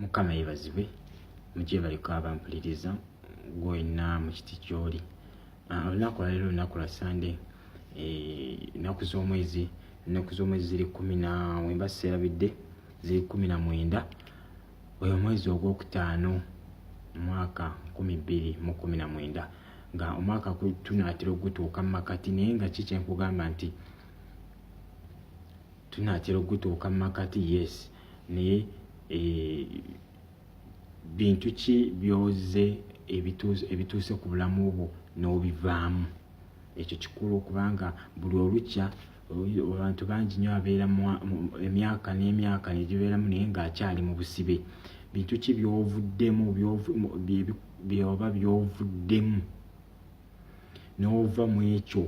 Mukama yeebazibwe mugye baliko abampuliriza gwena mu kiti ky'oli. Olunaku lwa leero lunaku lwa Sande, ennaku z'omwezi ziri 10 serabidde ziri 19 oyo omwezi ogwokutaano mwaka 2019 nga omwaka tunaatera ogutuuka mu makati, naye nga ki kyenkugamba nti tunaatera ogutuuka mu makati, yes, naye bintu ki byoze ebituuse ku bulamu bwo n'obivaamu. Ekyo kikulu kubanga buli olukya abantu bangi nnyo abeera emyaka n'emyaka negibeeramu naye ng'akyali mu busibe. Bintu ki by'ovuddemu byoba by'ovuddemu n'ova mu ekyo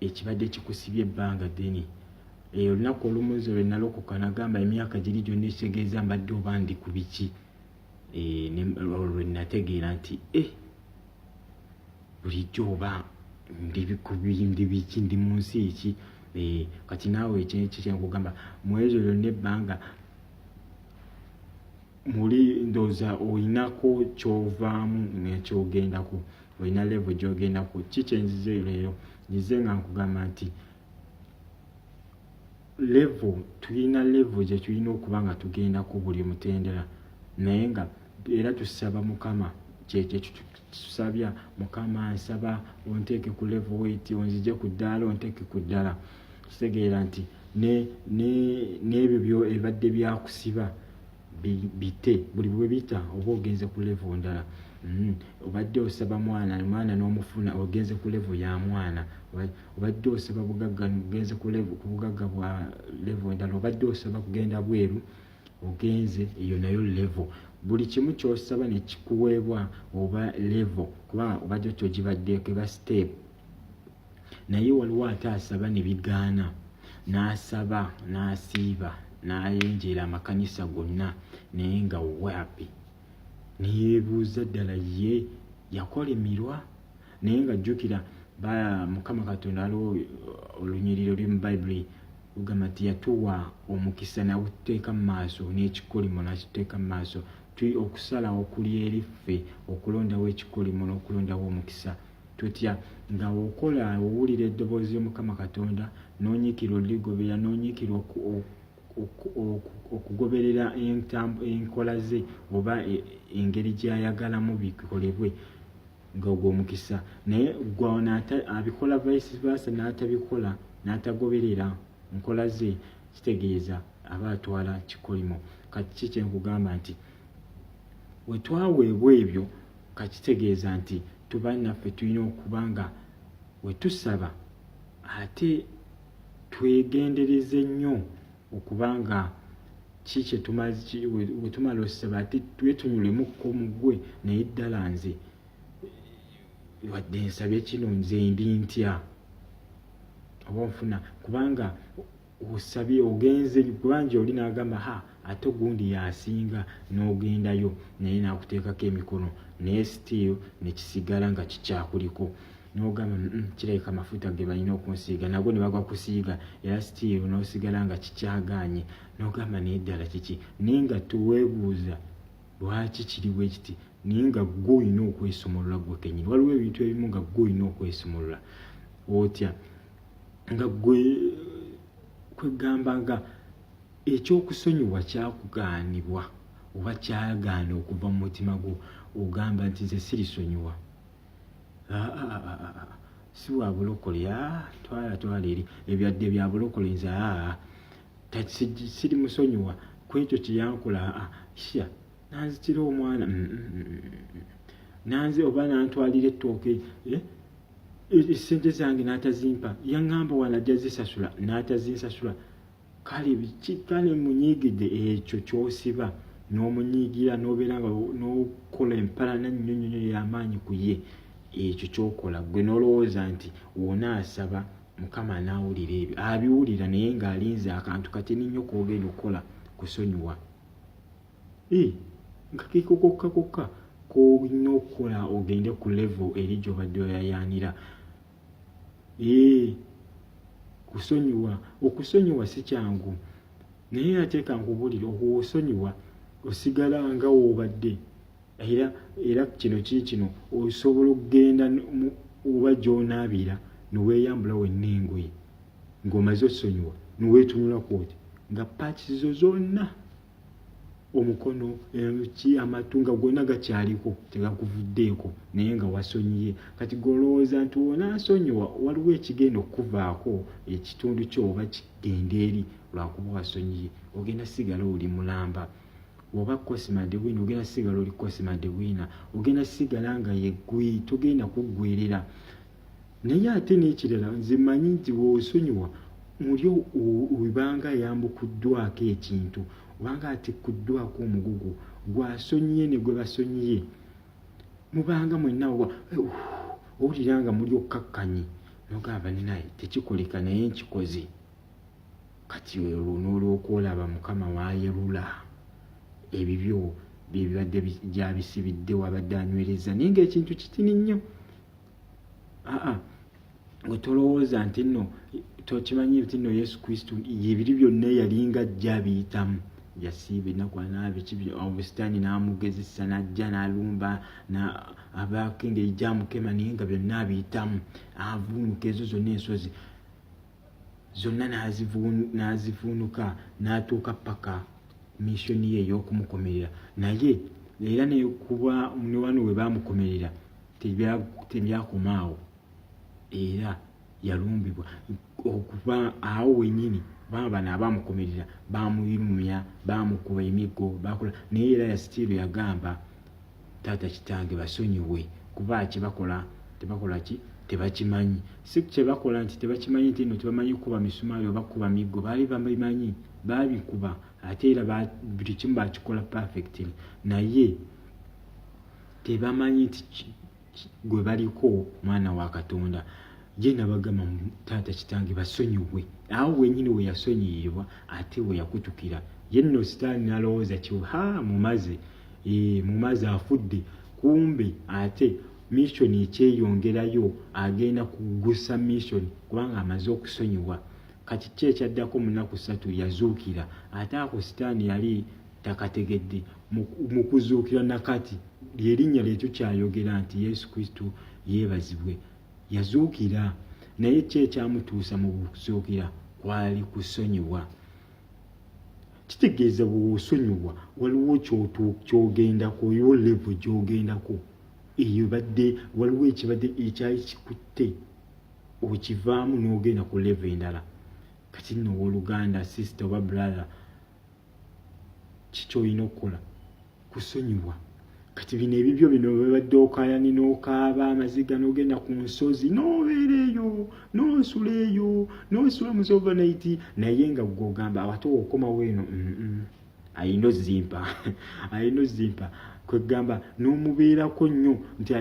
ekibadde kikusibye ebbanga ddene. Olunaku olumuzi lwe nalokoka nagamba emyaka giri gyonna ekitegeeza mbadde oba ndi ku biki, lwe nategeera nti bulijjo oba ndi biki, ndi mu nsi ki. Kati naawe ekyo kyenkugamba mwezi lyonna ebbanga muli ndowooza olinako kyovaamu nekyogendako, olina level gy'ogendako. Ki kyenzize leero? Nzize nga nkugamba nti tulina level gye tulina okuba nga tugendako buli mutendera, naye nga era tusaba Mukama, kyekyo tusabya Mukama, nsaba onteeke ku level wait, onzije ku ddaala, onteeke ku ddaala. Kitegeera nti n'ebyo ebadde byakusiba bite, buli bwe bita oba ogenze ku level ndala. Obadde osaba mwana n'omufuna, ogenze ku level ya mwana. Obadde osaba bugagga, ogenze ku bugagga bwa level ndala. Obadde osaba kugenda bweru, ogenze eyo nayo level. Buli kimu ky'osaba ne kikuweebwa oba level, kubanga obadde togibaddeeko eba step. Naye waliwo ate asaba ne bigaana, n'asaba n'asiiba n'ayenjera amakanisa gonna naye nga wapi, neyeebuuza ddala ye yakolemirwa. Naye nga jjukira Mukama Katonda aliwo olunyiriro lwe mu Bayibuli lugamba nti yatuwa omukisa n'aguteeka mu maaso, n'ekikolimo n'akiteeka mu maaso. Okusalawo kuli eri ffe, okulondawo ekikolimo n'okulondawo omukisa. Tutya nga okola, owulira eddoboozi ly'Omukama Katonda n'onyiikira oligobera, n'onyiikira okugoberera enkola ze oba engeri gy'ayagalamu bikolebwe, ng'ogwo omukisa. Naye gw'ona abikola vice versa, n'atabikola, n'atagoberera nkola ze, kitegeeza aba atwala kikolimo. Kati ki kyenkugamba nti we twaweebwa ebyo, kakitegeeza nti tuba naffe tulina okuba nga we tusaba ate twegendereze nnyo okuba nga ki kye we tumala osaba ate twetunyulemukko mu ggwe. Naye ddala nze wadde nsabye kino, nze ndi ntya oba nfuna, kubanga osabye ogenze, kubanga oli n'agamba ate ogundi yasinga, n'ogendayo naye n'akuteekako emikono, naye still ne kisigala nga kikyakuliko. N'ogamba kirabika amafuta ge balina okunsiiga nago ne bagwa kusiiga, era still n'osigala nga kikyagaanye. N'ogamba naye ddala kiki? Naye nga tuweebuuza lwaki kiri bwe kiti, naye nga ggwe olina okwesumulula ggwe kennyini. Waliwo ebintu ebimu nga ggwe olina okwesumulula. Otya nga ggwe kwegamba nga ekyokusonyiwa kyakugaanibwa oba kyagaana okuva mu mutima gwo, ogamba nti nze sirisonyiwa, si wa bulokole, twala eri ebyadde bya bulokole, nze siri musonyiwa kwekyo kyeyankola, nanzitira omwana, nanze oba nantwalira ettooke, esente zange n'atazimpa, yaŋŋamba wanajja zisasula n'atazinsasula. Kale munyiigidde ekyo ky'osiba, n'omunyiigira n'obeera nga n'okola empalana nnyo y'amaanyi ku ye, ekyo ky'okola gwe n'olowooza nti w'onaasaba Mukama n'awulira ebyo. Abiwulira naye ng'alinze akantu katini nnyo k'ogenda okukola kusonyiwa. Nga keeko kokka k'olina okukola ogende ku level eri gy'obadde oyayaanira. Okusonyiwa si kyangu, naye ate ka nkubuulire, osonyiwa osigala nga woobadde. Era kino osobola okugenda oba gy'onaabira neweeyambula wenna engoye ng'omaze osonyiwa neweetunulako oti nga paaki zo zonna omukono amatu nga gonna gakyaliko tegakuvuddeeko naye nga wasonyiye. Kati golowooza nti wonaasonyiwa waliwo ekigenda okuvaako ekitundu kyo oba kigenda eri lwakuba wasonyiye, ogenda sigala oli mulamba. Oba Cosima Dewina ogenda sigala oli Cosima Dewina, ogenda sigala nga yeggwe, togenda kuggwerera. Naye ate n'ekirala nze manyi nti woosonyiwa muli webanga yambukuddwako ekintu obanga atikuddwako omugugu gwasonyiye ne gwe basonyiye, mubanga mwenna owulira nga muli okkakkanye nogamba ninaye tekikoleka naye nkikoze. Kati n'olwokwolaba Mukama wayerula ebibyo bibadde gyabisibidde wabadde anywereza naye ng'ekintu kitini nnyo. Gwe tolowooza nti nno tokimanyi nti nno Yesu Kristo ebiri byonna yalinga ajja abiyitamu. Yasiiba ennaku anaabe obusitaani n'amugezesa n'ajja n'alumba abaako engeri gy'amukema naye nga byonna abiyitamu. Avuunuka ezo zonna ensozi zonna n'azivuunuka n'atuuka paka missoni ye ey'okumukomerera. Naye era ne kuba ne wano we baamukomerera tebyakomaawo era yalumbibwa okuva awo wennyini. Bano abaamukomerera baamuyumya, baamukuba emiggo, bakola naye era yasitiiru yagamba taata kitange basonyiwe kuba kyebakola tebakimanyi. Si kyebakola nti tebakimanyi nti nno tebamanyi kuba misumaali oba kuba miggo, baali babimanyi, baabikuba ate era buli kimu bakikola perfectly, naye tebamanyi nti gwe baliko mwana wa Katonda. Ye nabagamba taata kitange basonyiwe. Awo wenyini we yasonyiirwa ate we yakutukira. Ye nno sitaani n'alowooza mumaze afudde, kumbe ate mission ekyeyongerayo agenda kugusa mission kubanga amaze okusonyiwa. Kati kye kyaddako mu nnaku 3 yazuukira. Ate ako sitaani yali takategedde mu kuzuukira nakati lyerinnya lyekyo kyayogera nti Yesu Kristo yeebazibwe. Yazuukira naye kye kyamutuusa mu kuzuukira kwali kusonyiwa. Kitegeeza bw'osonyiwa waliwo kyogendako, waliwo level gy'ogendako eyo badde waliwo ekibadde ekyali kikutte okivaamu n'ogenda ku level endala. Kati nno owooluganda sister oba brother kikyolina okukola kusonyiwa. Kati bino ebibyo bino babadde okayani n'okaaba amaziga n'ogenda ku nsozi n'obeereeyo n'osula eyo n'osula mu overnight naye nga gw'ogamba ate okomawo eno ayina ozimpa kwegamba n'omubeerako nnyo nti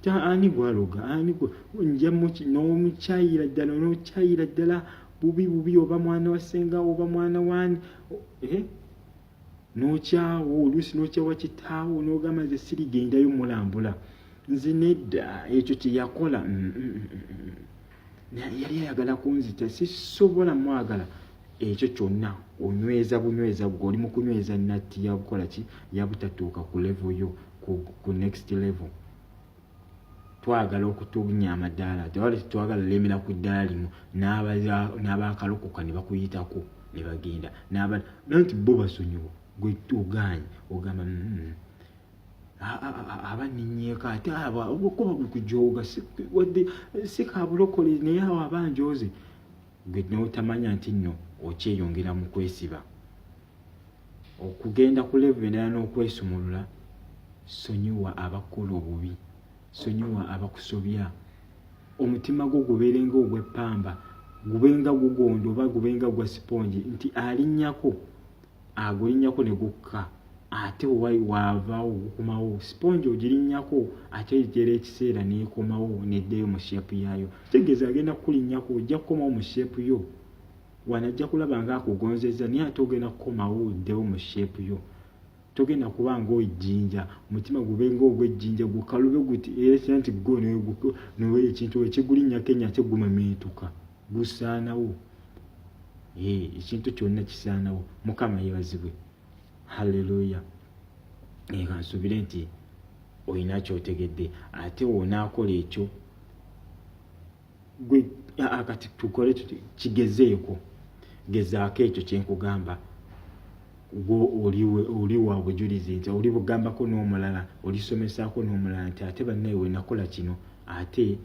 ani gwaloga nja n'omukyayira ddala bubi oba mwana wa ssenga oba mwana wani n'okyawo oluusi n'okyawa kitaawo n'ogamba nze sirigendayo mulambula. Nze nedda ekyo kye yakola yali ayagala kunzita, sisobola mwagala. Ekyo kyonna onyweza bunyweza bwo, oli mu kunyweza natti yabukola ki yabutatuuka ku level yo ku next level. Twagala okutuunya amadaala, twagala lemera ku ddaala limu n'abakalokoka ne bakuyitako ne bagenda nanti bo basonyiwa gwe tugaanye ogamba abaninyeeko ate obukoba buli kujooga si kabulokole naye awo abanjooze gwe n'otamanya nti nno okyeyongera mu kwesiba okugenda ku level endala n'okwesumulula. Sonyiwa abakola obubi, sonyiwa abakusobya. Omutima gwo gubeerenga ogw'eppamba, gubenga gugondo oba gubenga gwa siponji nti alinnyako agulinnyako ne gukka ate waavaawo gukomawo. Siponji ogirinnyako ate egera ekiseera neekomawo neddeyo mu sheepu yaayo. Kitegeeza agenda kulinnyako ojja kukomawo mu sheepu yo. Wanajja kulaba nga akugonzezza naye ate ogenda kukomawo oddewo mu sheepu yo. Togenda kuba ng'ojjinja, omutima gubenga ogw'ejjinja gukalube guti era nti gwo newe ekintu ekigulinnyako ennyo ate gumameetuka gusaanawo. Ekintu kyonna kisaanawo. Mukama yeebazibwe. Haleluya. Eka nsubire nti oyina kyotegedde ate wonaakola ekyo gwe akati tukole kigezeeko gezaako ekyo kyenkugamba oli wa bujulizi nti oli bugambako n'omulala olisomesaako n'omulala nti ate bannaye we nakola kino ate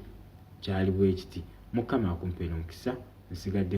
kyali bwe kiti. Mukama akumpeera omukisa nsigadde